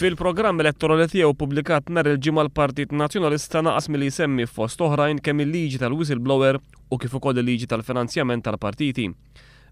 Fil-programm elettorali tiegħu ppubblikat nhar il-ġimgħa l-Partit Nazzjonalista naqas milli jsemmi fost oħrajn kemm il-liġi tal-whistleblower u kif ukoll il-liġi tal-finanzjament tal-partiti.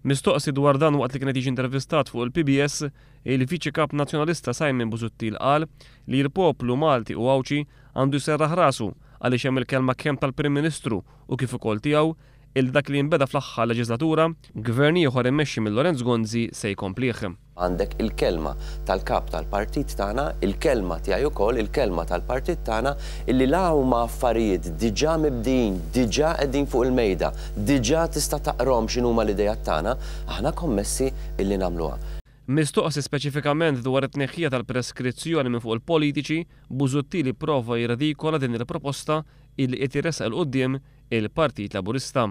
Mistoqsi dwar dan waqt li kien jiġi intervistat fuq il-PBS, il-Viċi Kap Nazzjonalista Simon Busuttil qal li l-poplu Malti u Awċi għandu jserraħ rasu għaliex hemm il-kelma kemm tal-Prim Ministru u kif ukoll tiegħu dak li jinbeda fl-aħħar leġislatura, gvern ieħor immexxi minn Lorenz Gonzi se jkomplih. Għandek il-kelma tal-kap tal-partit tagħna, il-kelma tiegħi wkoll, il-kelma tal-partit tagħna illi la huma affarijiet diġà mibdin, diġà qegħdin fuq il-mejda, diġà tista' taqrom x'inhuma l-idejat tagħna, aħna kommessi illi nagħmluha. Mistoqsi speċifikament dwar it-tneħħija tal-preskrizzjoni minn fuq il-politiċi, Busuttil prova jirdikola din il-proposta illi qed iresaq il quddiem il-Partit Laburista.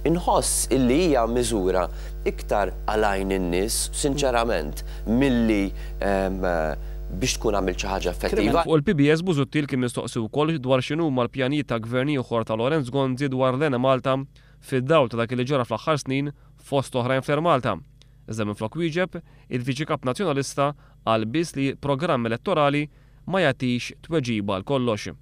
Inħoss illi hija miżura iktar għalajn in-nies, sinċerament, milli biex tkun għamil xi ħaġa effettiva. Fuq il-PBS Busuttil kien mistoqsi wkoll dwar x'inhuma l-pjanijiet ta' gvern ieħor ta' Lorenz Gonzi dwar l-Ena Malta fid-dawl ta' dak li ġara fl-aħħar snin fost oħrajn fl Malta. Iżda minflok wieġeb, il-Viċi Kap Nazzjonalista qal biss li programm elettorali ma jagħtix tweġiba għal kollox.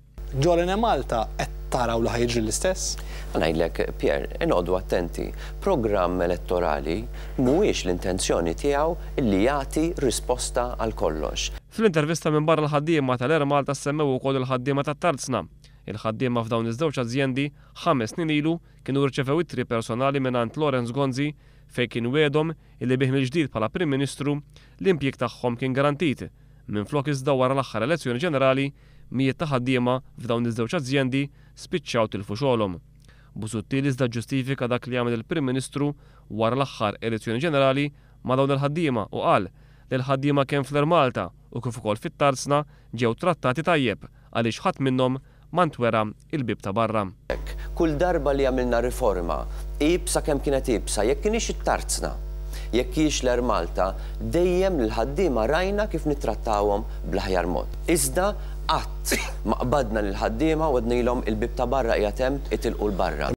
Ġol Ena Malta qed taraw li ħajġri l-istess? Ngħidlek, Pier, inqogħdu attenti. Programm elettorali mhuwiex l-intenzjoni tiegħu illi jagħti risposta għal kollox. Fl-intervista minn barra l-ħaddiema tal-Ena Malta semmew ukoll il-ħaddiema tat-Tarzna. Il-ħaddiema f'dawn iż-żewġ azzjendi 5 snin ilu kienu rċevew ittri personali mingħand Lorenz Gonzi fejn kien wedhom illi bih mill-ġdid bħala Prim Ministru l-impjieg tagħhom kien garantit. Minflok iżda wara l-aħħar elezzjoni ġenerali mijiet ta' ħaddiema f'dawn iż-żewġ azzjendi spiċċaw tilfu xogħolhom. Busuttil iżda ġustifika dak li għamel il-Prim Ministru wara l-aħħar elezzjoni ġenerali ma' dawn il-ħaddiema u qal li l-ħaddiema kemm fl-Ena Malta u kif ukoll fit-Tarzna ġew trattati tajjeb għaliex ħadd minnhom ma ntwera il-bib ta' barra. Kull darba li għamilna riforma, ibsa kemm kienet ibsa, jekk kienx it-Tarzna, jekk kienx l-Ena Malta, dejjem l-ħaddiema rajna kif nittrattawhom bl-aħjar mod. Iżda qatt ma qbadna lill-ħaddiema u għednilhom il-bib ta' barra qiegħed hemm itilqu l-barra.